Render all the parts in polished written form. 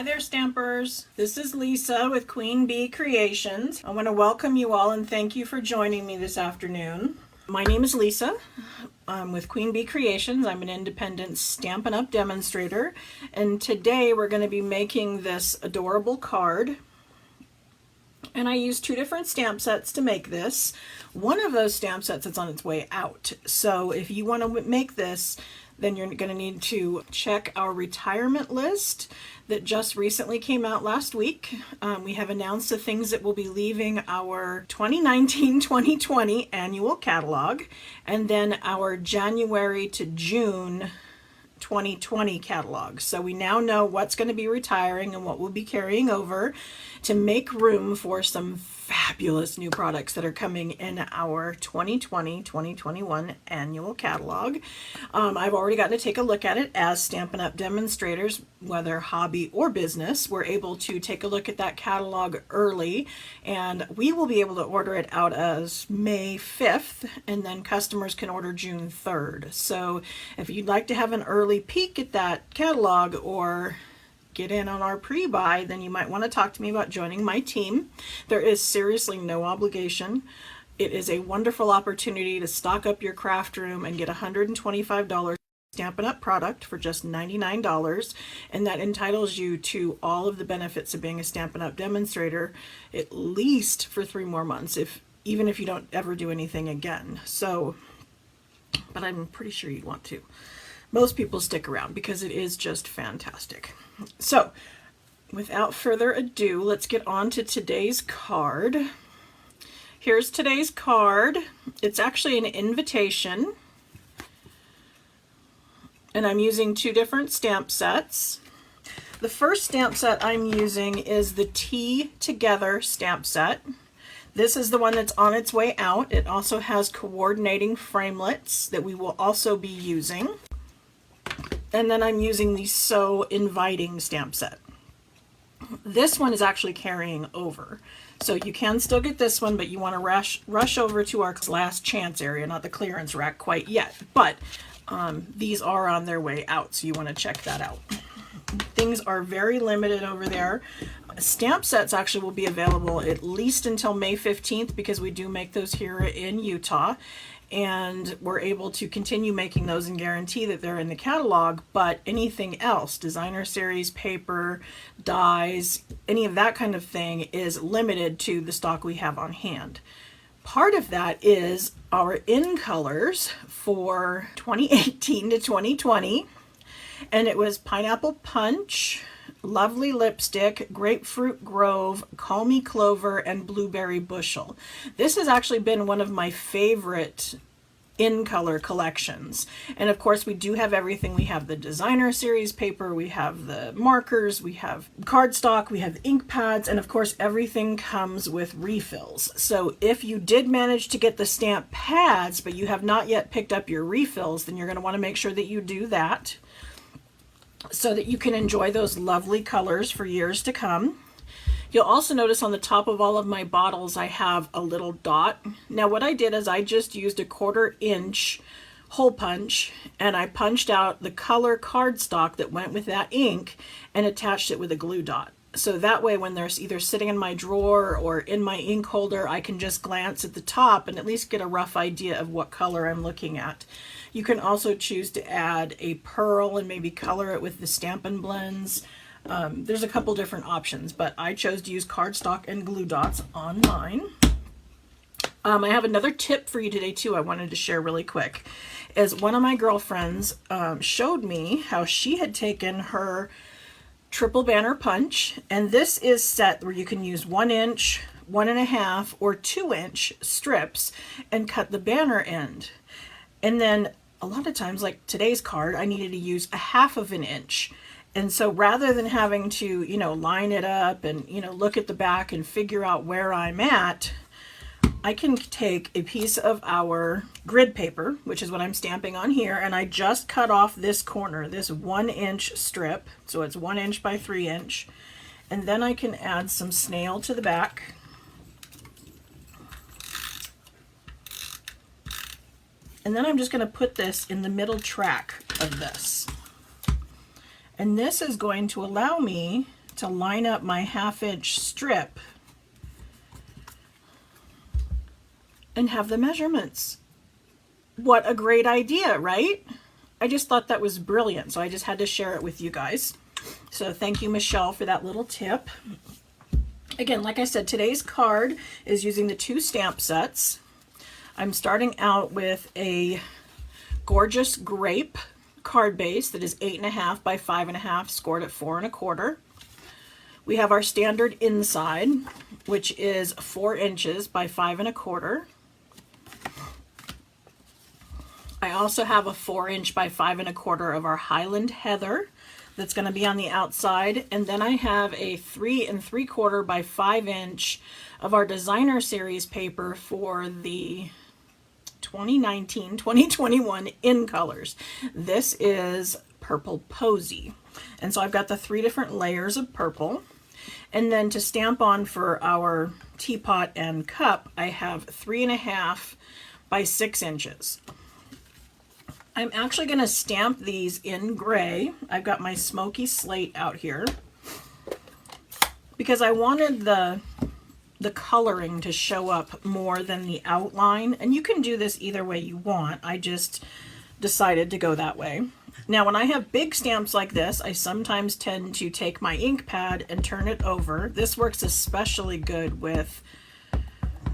Hi there, Stampers. This is Lisa with Queen Bee Creations. I want to welcome you all and thank you for joining me this afternoon. My name is Lisa. I'm with Queen Bee Creations. I'm an independent Stampin' Up! Demonstrator, and today we're going to be making this adorable card. And I used two different stamp sets to make this. One of those stamp sets is on its way out. So if you want to make this, then you're going to need to check our retirement list that just recently came out last week. We have announced the things that will be leaving our 2019-2020 annual catalog, and then our January to June 2020 catalog. So we now know what's going to be retiring and what we'll be carrying over to make room for some fabulous new products that are coming in our 2020-2021 annual catalog. I've already gotten to take a look at it. As Stampin' Up! Demonstrators, whether hobby or business, we're able to take a look at that catalog early, and we will be able to order it out as May 5th, and then customers can order June 3rd. So if you'd like to have an early peek at that catalog or get in on our pre-buy, then you might want to talk to me about joining my team. There is seriously no obligation. It is a wonderful opportunity to stock up your craft room and get $125 Stampin' Up! Product for just $99, and that entitles you to all of the benefits of being a Stampin' Up! Demonstrator at least for 3 more months, even if you don't ever do anything again. So, but I'm pretty sure you'd want to. Most people stick around because it is just fantastic. So, without further ado, let's get on to today's card. Here's today's card. It's actually an invitation, and I'm using 2 different stamp sets. The first stamp set I'm using is the Tea Together stamp set. This is the one that's on its way out. It also has coordinating framelits that we will also be using. And then I'm using the So Inviting stamp set. This one is actually carrying over. So you can still get this one, but you want to rush over to our last chance area, not the clearance rack quite yet. But these are on their way out, so you want to check that out. Things are very limited over there. Stamp sets actually will be available at least until May 15th because we do make those here in Utah. And we're able to continue making those and guarantee that they're in the catalog, but anything else, designer series, paper, dies, any of that kind of thing is limited to the stock we have on hand. Part of that is our in colors for 2018 to 2020, and it was Pineapple Punch, Lovely Lipstick, Grapefruit Grove, Call Me Clover, and Blueberry Bushel. This has actually been one of my favorite in color collections. And of course we do have everything. We have the designer series paper, we have the markers, we have cardstock, we have ink pads, and of course everything comes with refills. So if you did manage to get the stamp pads but you have not yet picked up your refills, then you're going to want to make sure that you do that, so that you can enjoy those lovely colors for years to come. You'll also notice on the top of all of my bottles I have a little dot. Now what I did is I just used a 1/4 inch hole punch, and I punched out the color cardstock that went with that ink and attached it with a glue dot. So that way when they're either sitting in my drawer or in my ink holder, I can just glance at the top and at least get a rough idea of what color I'm looking at. You can also choose to add a pearl and maybe color it with the Stampin' Blends. There's a couple different options, but I chose to use cardstock and glue dots on mine. I have another tip for you today too I wanted to share really quick. Is one of my girlfriends showed me how she had taken her triple banner punch, and this is set where you can use 1 inch, 1.5, or 2 inch strips and cut the banner end. And then a lot of times, like today's card, I needed to use 1/2 inch. And so rather than having to, line it up and, look at the back and figure out where I'm at, I can take a piece of our grid paper, which is what I'm stamping on here, and I just cut off this corner, this 1 inch strip. So it's 1 inch by 3 inch. And then I can add some snail to the back. And then I'm just going to put this in the middle track of this. And this is going to allow me to to line up my 1/2-inch strip and have the measurements. What a great idea, right? I just thought that was brilliant, so I just had to share it with you guys. So thank you, Michelle, for that little tip. Again, like I said, today's card is using the 2 stamp sets. I'm starting out with a gorgeous grape card base that is 8.5 by 5.5, scored at 4 1/4. We have our standard inside, which is 4 inches by 5 1/4. I also have a 4-inch by 5 1/4 of our Highland Heather that's going to be on the outside, and then I have a 3 3/4 by 5-inch of our designer series paper for the 2019-2021 in colors. This is Purple Posy, and so I've got the 3 different layers of purple. And then to stamp on for our teapot and cup, I have 3.5 by 6 inches. I'm actually going to stamp these in gray. I've got my smoky slate out here because I wanted the coloring to show up more than the outline. And you can do this either way you want. I just decided to go that way. Now, when I have big stamps like this, I sometimes tend to take my ink pad and turn it over. This works especially good with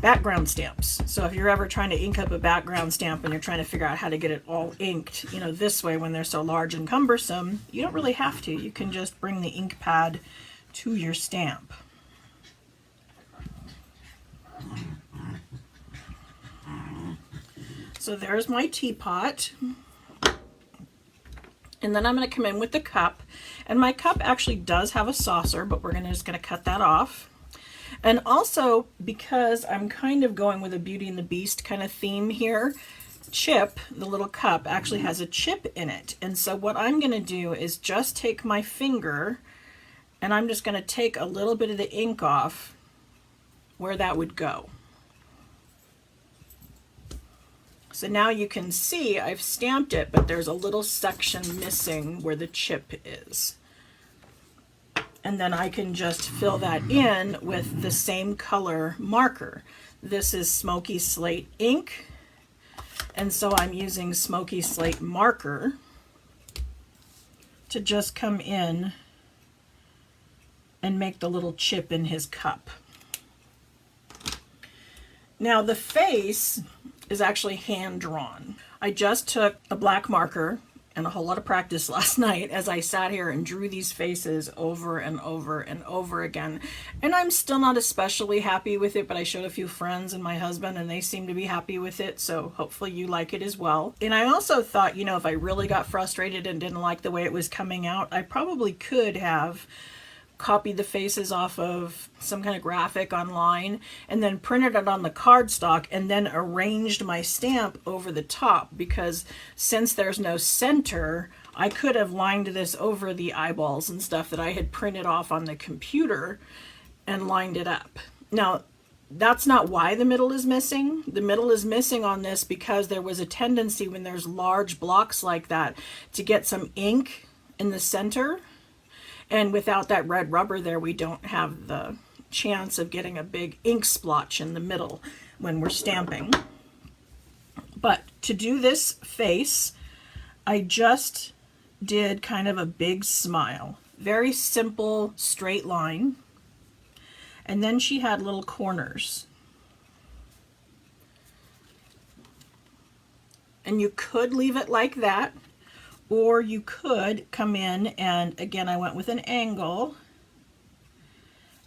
background stamps. So if you're ever trying to ink up a background stamp and you're trying to figure out how to get it all inked, you know, this way when they're so large and cumbersome, you don't really have to. You can just bring the ink pad to your stamp. So there's my teapot. And then I'm going to come in with the cup. And my cup actually does have a saucer, but we're just going to cut that off. And also, because I'm kind of going with a Beauty and the Beast kind of theme here, Chip, the little cup, actually has a chip in it. And so what I'm going to do is just take my finger and I'm just going to take a little bit of the ink off where that would go. So now you can see I've stamped it, but there's a little section missing where the chip is. And then I can just fill that in with the same color marker. This is Smoky Slate ink, and so I'm using Smoky Slate marker to just come in and make the little chip in his cup. Now the face is actually hand drawn. I just took a black marker and a whole lot of practice last night as I sat here and drew these faces over and over and over again. And I'm still not especially happy with it, but I showed a few friends and my husband and they seem to be happy with it. So hopefully you like it as well. And I also thought, you know, if I really got frustrated and didn't like the way it was coming out, I probably could have copied the faces off of some kind of graphic online and then printed it on the cardstock and then arranged my stamp over the top, because since there's no center, I could have lined this over the eyeballs and stuff that I had printed off on the computer and lined it up. Now, that's not why the middle is missing. The middle is missing on this because there was a tendency when there's large blocks like that to get some ink in the center. And without that red rubber there, we don't have the chance of getting a big ink splotch in the middle when we're stamping. But to do this face, I just did kind of a big smile. Very simple, straight line. And then she had little corners. And you could leave it like that, or you could come in and, again, I went with an angle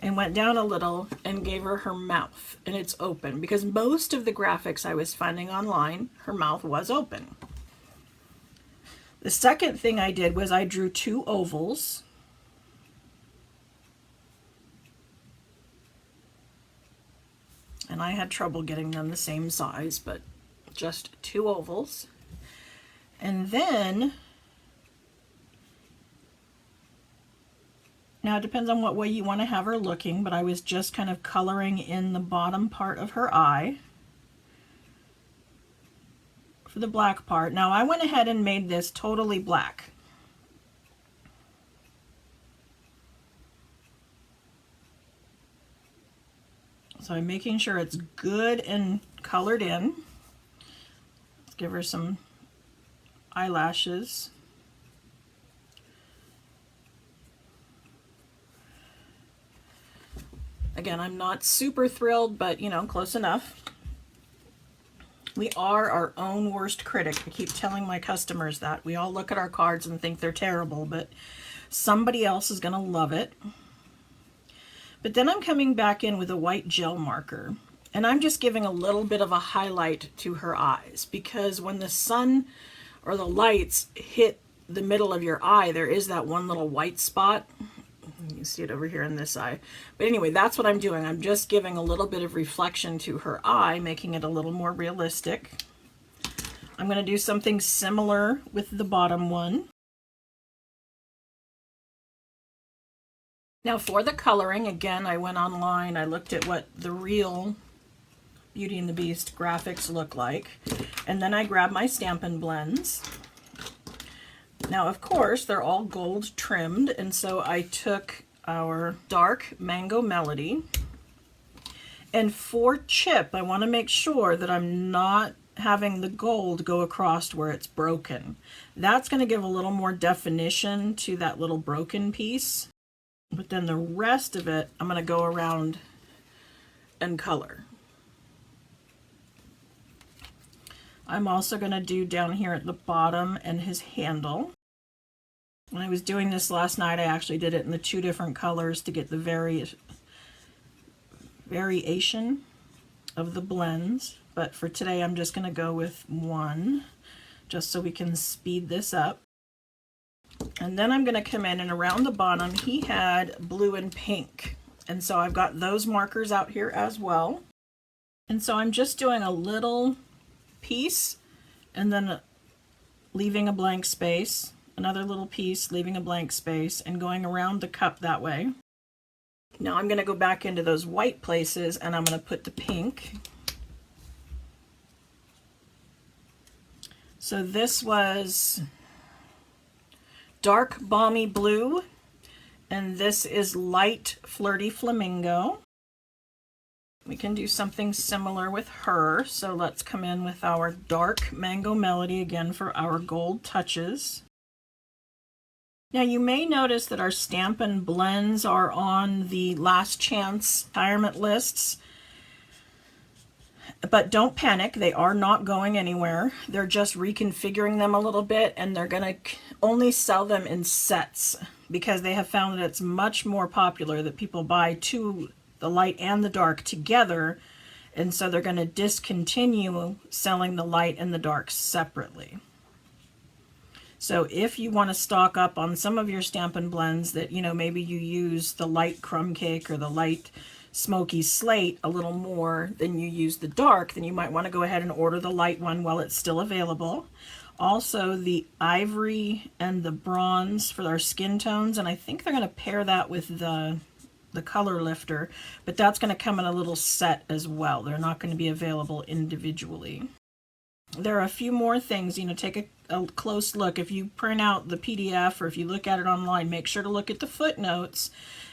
and went down a little and gave her her mouth, and it's open, because most of the graphics I was finding online, her mouth was open. The second thing I did was I drew 2 ovals. And I had trouble getting them the same size, but just 2 ovals. And then, now it depends on what way you want to have her looking, but I was just kind of coloring in the bottom part of her eye for the black part. Now I went ahead and made this totally black. So I'm making sure it's good and colored in. Let's give her some eyelashes. Again, I'm not super thrilled, but you know, close enough. We are our own worst critic. I keep telling my customers that. We all look at our cards and think they're terrible, but somebody else is going to love it. But then I'm coming back in with a white gel marker, and I'm just giving a little bit of a highlight to her eyes, because when the sun or the lights hit the middle of your eye, there is that one little white spot. You can see it over here in this eye. But anyway, that's what I'm doing. I'm just giving a little bit of reflection to her eye, making it a little more realistic. I'm going to do something similar with the bottom one. Now for the coloring, again, I went online, I looked at what the real Beauty and the Beast graphics look like, and then I grabbed my Stampin' Blends. Now, of course, they're all gold trimmed, and so I took our dark Mango Melody, and for chip, I want to make sure that I'm not having the gold go across where it's broken. That's going to give a little more definition to that little broken piece. But then the rest of it, I'm going to go around and color. I'm also going to do down here at the bottom and his handle. When I was doing this last night, I actually did it in the 2 different colors to get the variation of the blends. But for today, I'm just going to go with 1, just so we can speed this up. And then I'm going to come in, and around the bottom he had blue and pink, and so I've got those markers out here as well. And so I'm just doing a little piece and then leaving a blank space, another little piece, leaving a blank space, and going around the cup that way. Now I'm going to go back into those white places, and I'm going to put the pink. So this was dark balmy blue, and this is light flirty flamingo. We can do something similar with her, so let's come in with our dark Mango Melody again for our gold touches. Now you may notice that our Stampin' Blends are on the last chance retirement lists, but don't panic, they are not going anywhere. They're just reconfiguring them a little bit, and they're going to only sell them in sets because they have found that it's much more popular that people buy the light and the dark together, and so they're going to discontinue selling the light and the dark separately. So if you want to stock up on some of your Stampin' Blends that, you know, maybe you use the light crumb cake or the light smoky slate a little more than you use the dark, then you might want to go ahead and order the light one while it's still available. Also the ivory and the bronze for our skin tones, and I think they're going to pair that with the color lifter, but that's going to come in a little set as well. They're not going to be available individually. There are a few more things, you know, take a close look. If you print out the PDF or if you look at it online, make sure to look at the footnotes,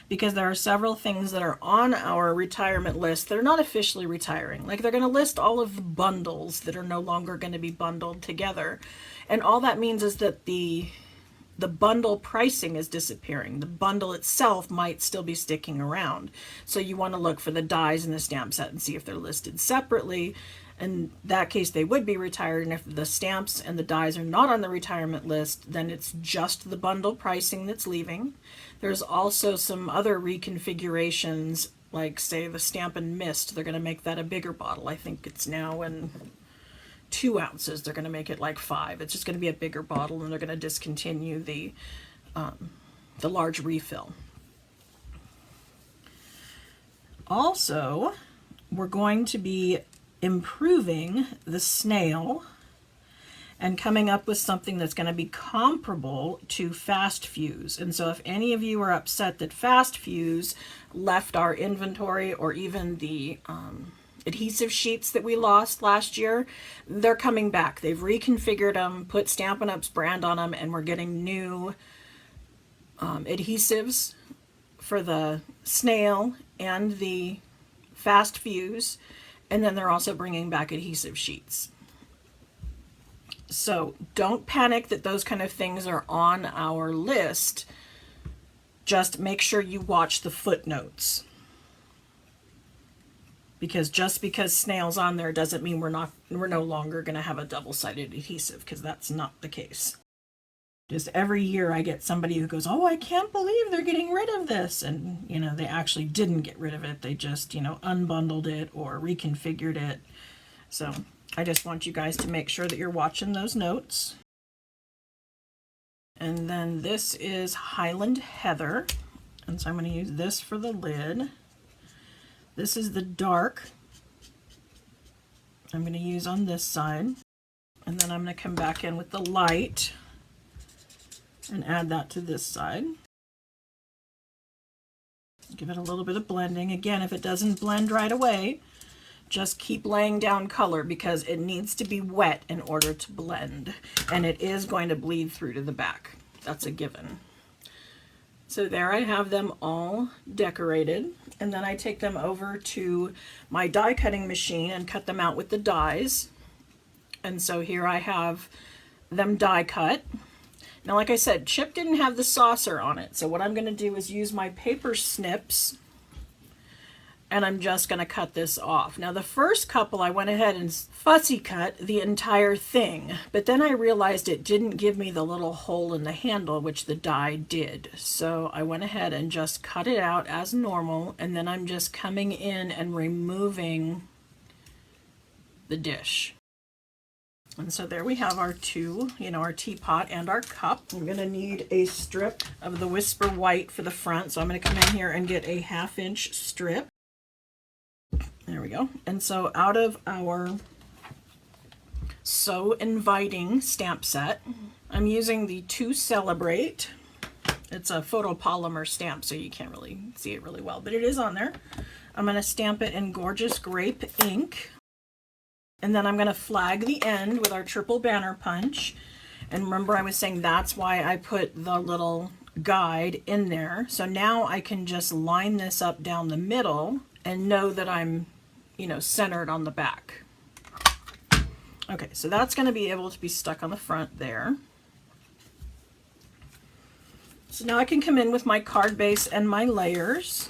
because there are several things that are on our retirement list that are not officially retiring. Like they're going to list all of the bundles that are no longer going to be bundled together. And all that means is that the bundle pricing is disappearing. The bundle itself might still be sticking around. So you want to look for the dies in the stamp set and see if they're listed separately. In that case, they would be retired, and if the stamps and the dies are not on the retirement list, then it's just the bundle pricing that's leaving. There's also some other reconfigurations, like say the Stampin' Mist. They're going to make that a bigger bottle. I think it's now in 2 ounces. They're going to make it like 5. It's just going to be a bigger bottle, and they're going to discontinue the large refill. Also, we're going to be improving the snail and coming up with something that's going to be comparable to Fast Fuse. And so if any of you are upset that Fast Fuse left our inventory, or even the adhesive sheets that we lost last year, they're coming back. They've reconfigured them, put Stampin' Up's brand on them, and we're getting new adhesives for the snail and the fast fuse, and then they're also bringing back adhesive sheets. So don't panic that those kind of things are on our list. Just make sure you watch the footnotes. Because just because snail's on there doesn't mean we're no longer going to have a double-sided adhesive, because that's not the case. Just every year I get somebody who goes, oh, I can't believe they're getting rid of this. And, you know, they actually didn't get rid of it. They just, you know, unbundled it or reconfigured it. So I just want you guys to make sure that you're watching those notes. And then this is Highland Heather. And so I'm going to use this for the lid. This is the dark I'm going to use on this side. And then I'm going to come back in with the light and add that to this side. Give it a little bit of blending. Again, if it doesn't blend right away, just keep laying down color because it needs to be wet in order to blend. And it is going to bleed through to the back. That's a given. So there I have them all decorated. And then I take them over to my die cutting machine and cut them out with the dies. And so here I have them die cut. Now, like I said, Chip didn't have the saucer on it. So what I'm going to do is use my paper snips, and I'm just going to cut this off. Now, the first couple, I went ahead and fussy cut the entire thing, but then I realized it didn't give me the little hole in the handle, which the die did. So I went ahead and just cut it out as normal, and then I'm just coming in and removing the dish. And so there we have our two, our teapot and our cup. We're going to need a strip of the Whisper White for the front. So I'm going to come in here and get a 1/2 inch strip. There we go. And so out of our So Inviting stamp set, I'm using the To Celebrate. It's a photopolymer stamp, so you can't really see it really well, but it is on there. I'm going to stamp it in Gorgeous Grape ink. And then I'm going to flag the end with our triple banner punch. And remember, I was saying that's why I put the little guide in there. So now I can just line this up down the middle and know that I'm, centered on the back. Okay, so that's going to be able to be stuck on the front there. So now I can come in with my card base and my layers.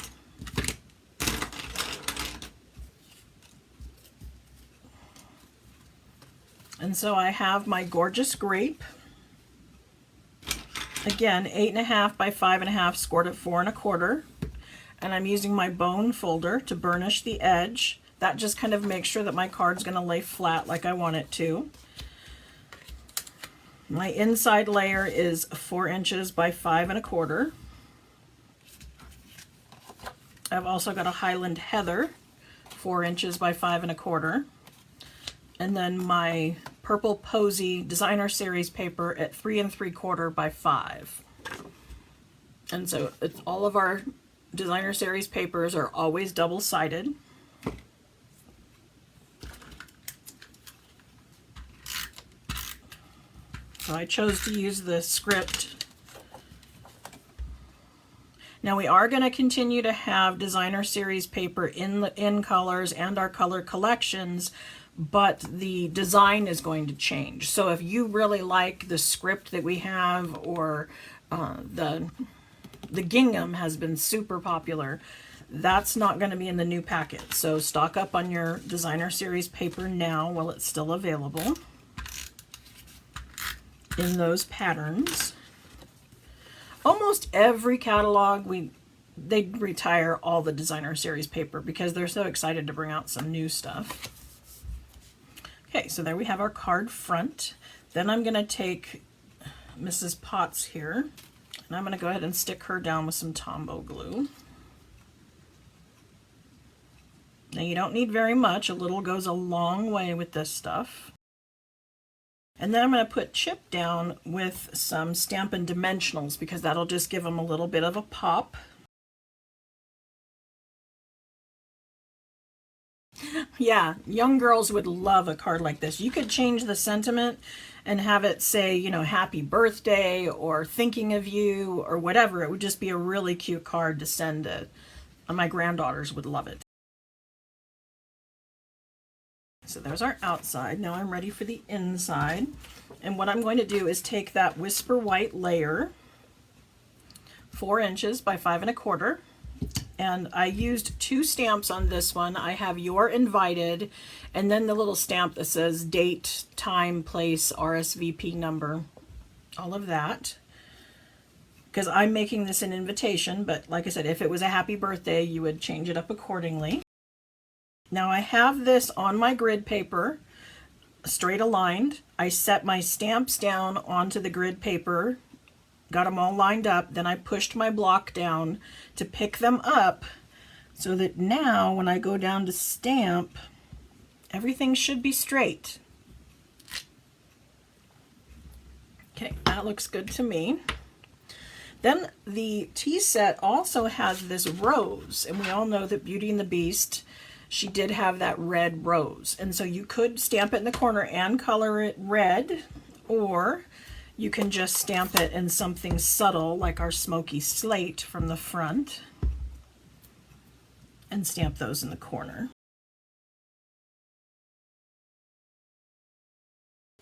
And so I have my Gorgeous Grape, again, 8.5 by 5.5, scored at 4 1/4. And I'm using my bone folder to burnish the edge. That just kind of makes sure that my card's going to lay flat like I want it to. My inside layer is 4 inches by 5 1/4. I've also got a Highland Heather, 4 inches by 5 1/4. And then my Purple Posy Designer Series paper at 3 3/4 by 5. And so all of our Designer Series papers are always double-sided. So I chose to use the script. Now we are going to continue to have Designer Series paper in colors and our color collections, but the design is going to change. So if you really like the script that we have, or the gingham has been super popular, that's not going to be in the new packet. So stock up on your Designer Series paper now while it's still available in those patterns. Almost every catalog, they retire all the Designer Series paper because they're so excited to bring out some new stuff. Okay, so there we have our card front. Then I'm going to take Mrs. Potts here, and I'm going to go ahead and stick her down with some Tombow glue. Now you don't need very much. A little goes a long way with this stuff. And then I'm going to put Chip down with some Stampin' Dimensionals because that'll just give them a little bit of a pop. Yeah, young girls would love a card like this. You could change the sentiment and have it say, happy birthday or thinking of you or whatever. It would just be a really cute card to send to. My granddaughters would love it. So there's our outside. Now I'm ready for the inside. And what I'm going to do is take that Whisper White layer, 4 inches by 5 1/4. And I used 2 stamps on this one. I have You're Invited, and then the little stamp that says date, time, place, RSVP number, all of that. Because I'm making this an invitation, but like I said, if it was a happy birthday, you would change it up accordingly. Now I have this on my grid paper, straight aligned. I set my stamps down onto the grid paper, got them all lined up, then I pushed my block down to pick them up so that now when I go down to stamp, everything should be straight. Okay, that looks good to me. Then the tea set also has this rose, and we all know that Beauty and the Beast, she did have that red rose. And so you could stamp it in the corner and color it red, or you can just stamp it in something subtle like our smoky slate from the front and stamp those in the corner.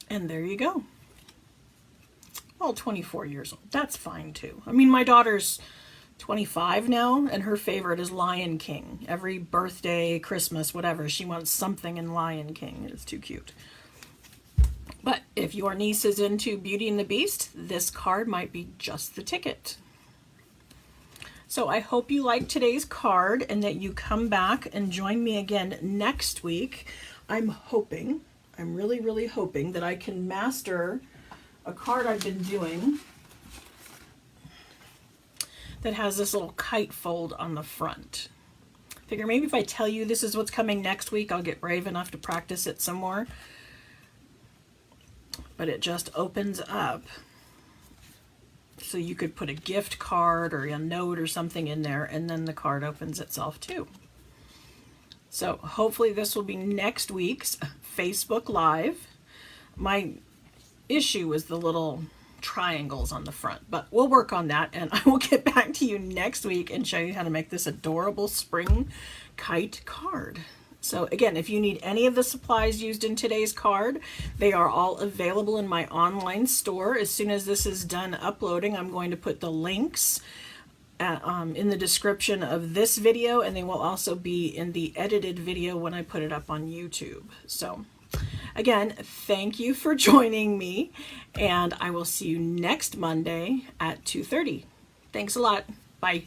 And there you go. Well, 24 years old. That's fine too. I mean, my daughter's 25 now, and her favorite is Lion King. Every birthday, Christmas, whatever, she wants something in Lion King. It's too cute. But if your niece is into Beauty and the Beast, this card might be just the ticket. So I hope you liked today's card and that you come back and join me again next week. I'm really, really hoping that I can master a card I've been doing that has this little kite fold on the front. Figure maybe if I tell you this is what's coming next week, I'll get brave enough to practice it some more. But it just opens up so you could put a gift card or a note or something in there, and then the card opens itself too. So hopefully this will be next week's Facebook Live. My issue is the little triangles on the front, but we'll work on that, and I will get back to you next week and show you how to make this adorable spring kite card. So again, if you need any of the supplies used in today's card, they are all available in my online store. As soon as this is done uploading, I'm going to put the links in the description of this video, and they will also be in the edited video when I put it up on YouTube. So again, thank you for joining me, and I will see you next Monday at 2:30. Thanks a lot. Bye.